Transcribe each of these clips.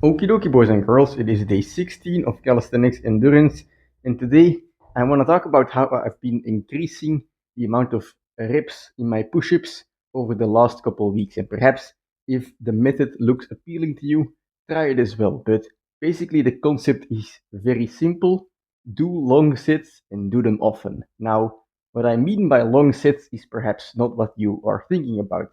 Okie dokie, boys and girls, it is day 16 of Calisthenics Endurance, and today I want to talk about how I've been increasing the amount of reps in my push ups over the last couple of weeks. And perhaps if the method looks appealing to you, try it as well. But basically, the concept is very simple: do long sets and do them often. Now, what I mean by long sets is perhaps not what you are thinking about.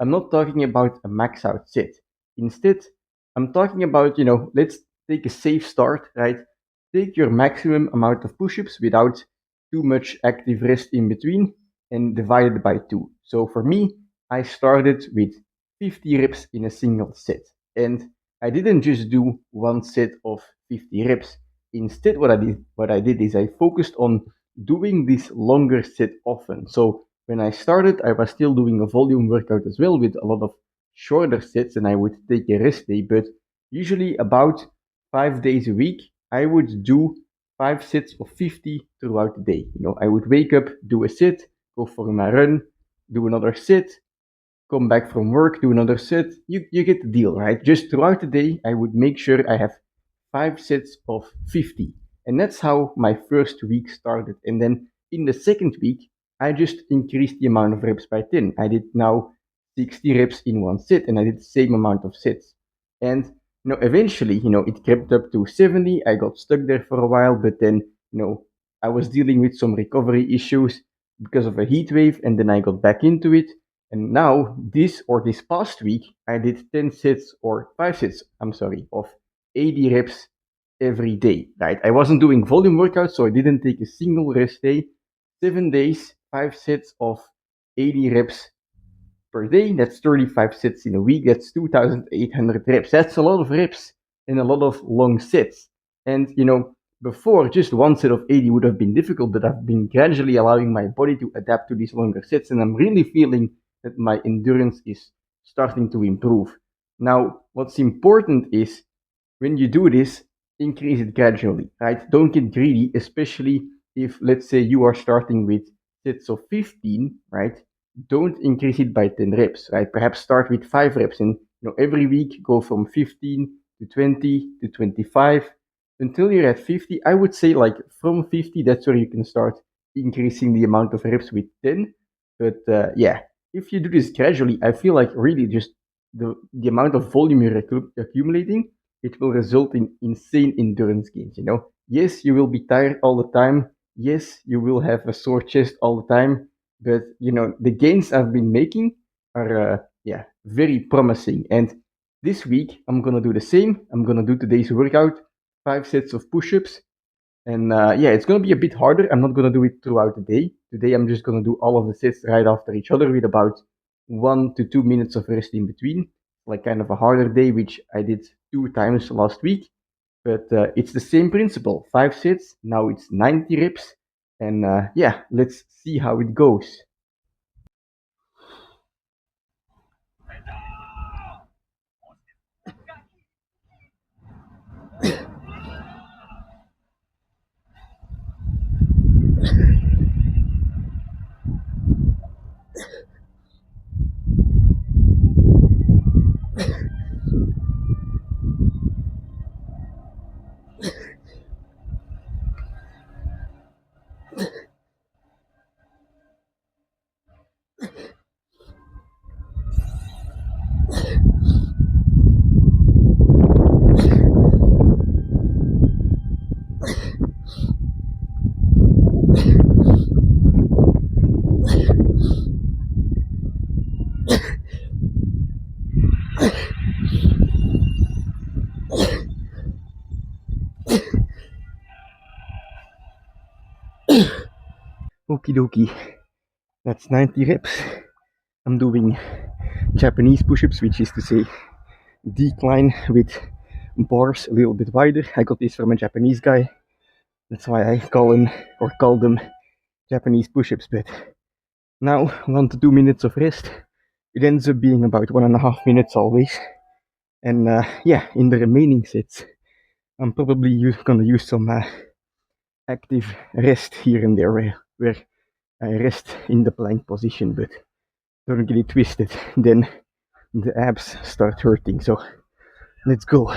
I'm not talking about a max out set. Instead, I'm talking about, let's take a safe start, right? Take your maximum amount of push ups without too much active rest in between and divide it by two. So for me, I started with 50 reps in a single set. And I didn't just do one set of 50 reps. Instead, what I did is I focused on doing this longer set often. So when I started, I was still doing a volume workout as well with a lot of shorter sets, and I would take a rest day, but usually about 5 days a week, I would do 5 sets of 50 throughout the day. I would wake up, do a set, go for my run, do another set, come back from work, do another set. You get the deal, right? Just throughout the day, I would make sure I have 5 sets of 50. And that's how my first week started. And then in the second week, I just increased the amount of reps by 10. I did now 60 reps in one set, and I did the same amount of sets. And eventually, it crept up to 70. I got stuck there for a while, but then, I was dealing with some recovery issues because of a heat wave, and then I got back into it. And now, this past week, I did 10 sets or 5 sets, I'm sorry, of 80 reps every day, right? I wasn't doing volume workouts, so I didn't take a single rest day. 7 days, 5 sets of 80 reps per day. That's 35 sets in a week. That's 2,800 reps. That's a lot of reps and a lot of long sets. And, before just one set of 80 would have been difficult, but I've been gradually allowing my body to adapt to these longer sets. And I'm really feeling that my endurance is starting to improve. Now, what's important is when you do this, increase it gradually, right? Don't get greedy, especially if, let's say, you are starting with sets of 15, right? Don't increase it by 10 reps, right? Perhaps start with 5 reps and every week go from 15 to 20 to 25 until you're at 50. I would say like from 50, that's where you can start increasing the amount of reps with 10. But yeah, if you do this gradually, I feel like really just the amount of volume you're accumulating, it will result in insane endurance gains. Yes, you will be tired all the time. Yes, you will have a sore chest all the time. But the gains I've been making are yeah, very promising. And this week I'm gonna do the same. I'm gonna do today's workout, 5 sets of push-ups, and yeah, it's gonna be a bit harder. I'm not gonna do it throughout the day. Today I'm just gonna do all of the sets right after each other with about 1 to 2 minutes of rest in between. Like kind of a harder day, which I did 2 times last week. But it's the same principle. 5 sets. Now it's 90 reps, and yeah, let's see how it goes. Okie dokie. That's 90 reps. I'm doing Japanese push-ups, which is to say decline with bars a little bit wider. I got this from a Japanese guy. That's why I call them Japanese push-ups. But now 1 to 2 minutes of rest. It ends up being about 1.5 minutes always. And yeah, in the remaining sets, I'm probably gonna use some active rest here and there where I rest in the plank position, but don't get it twisted. Then the abs start hurting. So let's go.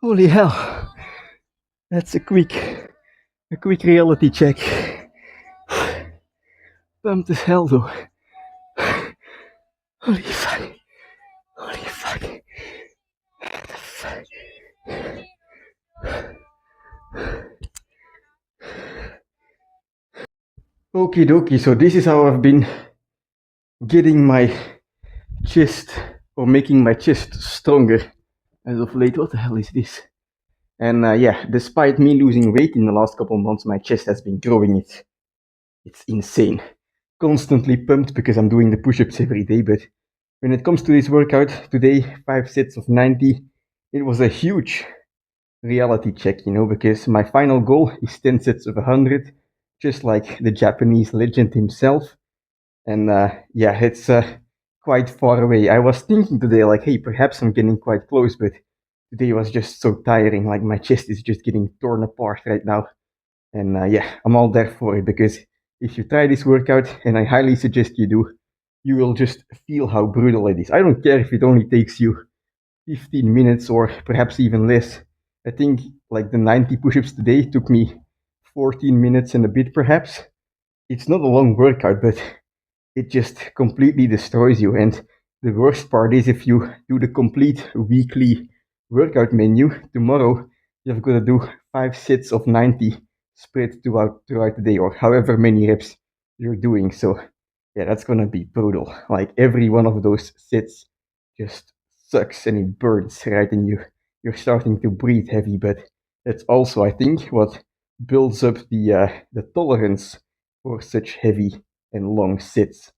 Holy hell, that's a quick reality check. Pumped as hell though. Holy fuck. Holy fuck. What the fuck? Okie dokie, so this is how I've been getting my chest, or making my chest stronger as of late. What the hell is this? And yeah, despite me losing weight in the last couple of months, my chest has been growing. It's insane. Constantly pumped because I'm doing the push-ups every day, but when it comes to this workout today, 5 sets of 90, it was a huge reality check, because my final goal is 10 sets of 100, just like the Japanese legend himself. And yeah, it's quite far away. I was thinking today, like, hey, perhaps I'm getting quite close, but today was just so tiring. Like, my chest is just getting torn apart right now. And yeah, I'm all there for it, because if you try this workout, and I highly suggest you do, you will just feel how brutal it is. I don't care if it only takes you 15 minutes or perhaps even less. I think like the 90 push-ups today took me 14 minutes and a bit perhaps. It's not a long workout, but it just completely destroys you. And the worst part is, if you do the complete weekly workout menu, tomorrow you've got to do 5 sets of 90 spread throughout the day, or however many reps you're doing. So yeah, that's gonna be brutal. Like every one of those sets just sucks and it burns, right? And you're starting to breathe heavy, but that's also, I think, what builds up the tolerance for such heavy and long sits.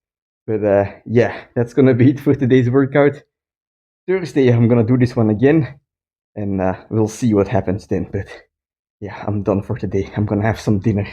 But yeah, that's gonna be it for today's workout. Thursday, I'm gonna do this one again, and we'll see what happens then. But yeah, I'm done for today. I'm gonna have some dinner.